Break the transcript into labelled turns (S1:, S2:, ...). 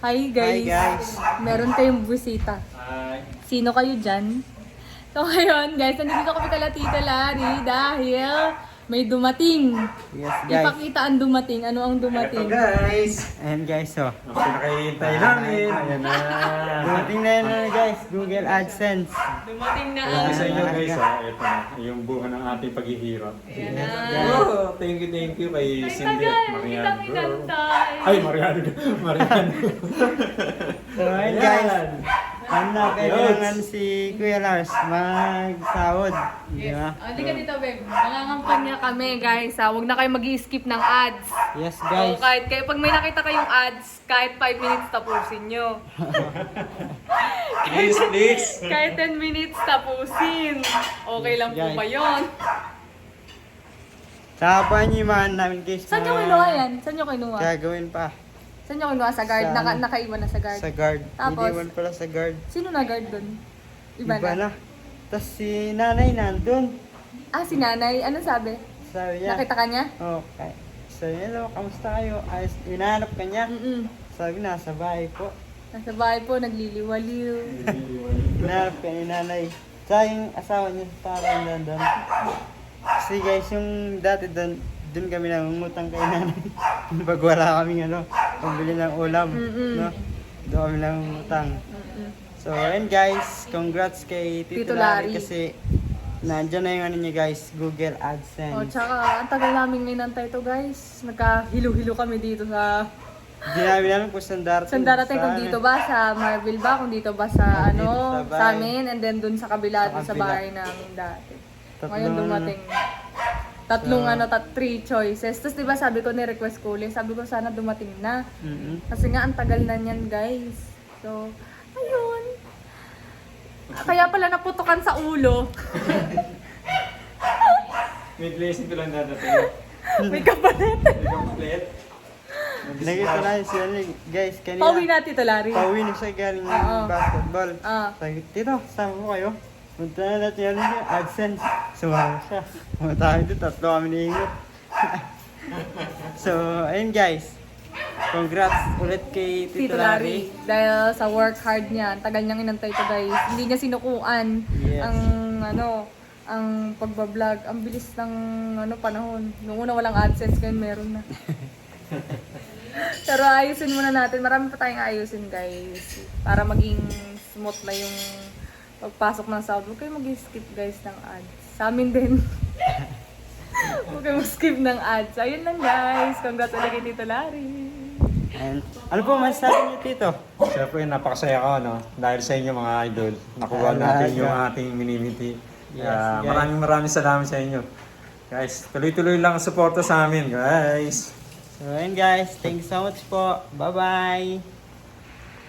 S1: Hi guys.
S2: Hi guys.
S1: Meron kayong bisita.
S3: Hi.
S1: Sino kayo dyan? So ngayon guys, nandito kami kala Tita Lari dahil may dumating.
S2: Yes guys.
S1: Ipakita ang dumating. Ano ang dumating?
S3: Ito guys.
S2: Ayan guys, oh.
S3: Ang pinakahihintay namin. Ayan na.
S2: Dumating na yan guys, Google AdSense.
S1: Dumating na
S3: Thank
S1: ang...
S3: you sa inyo guys. Ito na. Yung bunga ng ating paghihirap.
S1: Ayan na.
S3: Oh, thank you kay Cindy at Mariano.
S1: Kitang inantay.
S3: Ay, Mariano. Mariano.
S2: So ayan guys. Ano, kailangan si Kuya Lars magsahod. Di ba?
S1: Hindi ka dito, babe. Nangangampanya kami, guys. Huwag na kayo mag-skip ng ads.
S2: Yes
S1: So,
S2: guys.
S1: pag may nakita kayong ads, kahit 5 minutes tapusin nyo.
S3: Please.
S1: Kahit 10 minutes tapusin. Okay lang po
S2: Guys.
S1: ba yun?
S2: Sa panyimahan namin guys.
S1: Saan nyo kinuha yan? Saan nyo kinuha?
S2: Gagawin pa.
S1: Saan nyo kinuha? Sa guard?
S2: Sa-
S1: Nakaiwan na sa guard?
S2: Sa guard.
S1: Tapos?
S2: Iniwan pala sa guard.
S1: Sino na guard dun? Iba na.
S2: Tapos si nanay nandun.
S1: Ah, si nanay. Anong sabi?
S2: Sabi niya.
S1: Nakita ka niya?
S2: Okay. Sabi niya, hello, kamusta kayo? Ayos, hinahanap ka niya. Sabi, nasa bahay po.
S1: Nasa bahay po, nagliliwaliw.
S2: Hinahanap ka ni nanay. Sa yung asawa niya, parang nandun. Kasi guys, yung dati dun kami nangungutang kay nanay. Pag wala kaming pambili ng ulam. No? Doon kami nangungutang. So, ayun guys, congrats kay
S1: Tito
S2: Tito Larry
S1: Larry.
S2: kasi nandyan na yung niya guys, Google AdSense.
S1: O, tsaka, ang tagal namin inantay to guys. Nagkahilo-hilo kami dito sa...
S2: Hindi namin alam kung saan darating.
S1: Saan darating kung dito ba sa Marvel ba, kung dito ba sa
S2: Kung dito sa bahay.
S1: sa amin, and then dun sa kabila,
S2: Sa
S1: dun sa
S2: kabila.
S1: bahay namin dati.
S2: Tatlong-
S1: Ngayon dumating. Tatlong
S2: So-
S1: 3 choices. Tapos diba sabi ko, ni-request ko ulit, sabi ko sana dumating na.
S2: Mm-mm.
S1: Kasi nga ang tagal na niyan guys. So, ayun. Kaya pala naputukan sa ulo.
S3: May blessing ko lang dadating.
S1: May kapalit.
S3: Complete.
S2: Nakita namin si guys, kanina.
S1: Pauwi na Tito Larry.
S2: Pauwi na siya galing
S1: Oo.
S2: basketball.
S1: Ah.
S2: Sabi ko, Tito, sama ko kayo. Punta na natin yung AdSense. Sumama siya. Pumunta kami doon, tatlo kami niingot. So, ayun guys. Congrats ulit kay
S1: Tito Larry. Dahil sa work hard niya, ang tagal niyang inantay to guys. Hindi niya sinukuan
S2: Yes.
S1: ang pagbablog. Ang bilis ng panahon. Noong una walang AdSense, ngayon meron na. Pero ayusin muna natin. Marami pa tayong ayusin guys. Para maging smooth na yung pagpasok ng sound. Huwag kayo mag-skip guys ng ads. Sa amin din. Huwag kayo mag-skip ng ads. Ayun lang guys. Congrats ulit kay Tito Larry.
S2: And, ano po masasabi niyo, Tito?
S3: Siyempre, napakasaya ko, no? Dahil sa inyo mga idol. Nakuha natin yung ating minimiti.
S2: Yes, guys.
S3: Maraming salamat sa inyo. Guys, tuloy-tuloy lang ang suporta sa amin, guys.
S2: So, ayun guys. Thank you so much po. Bye-bye.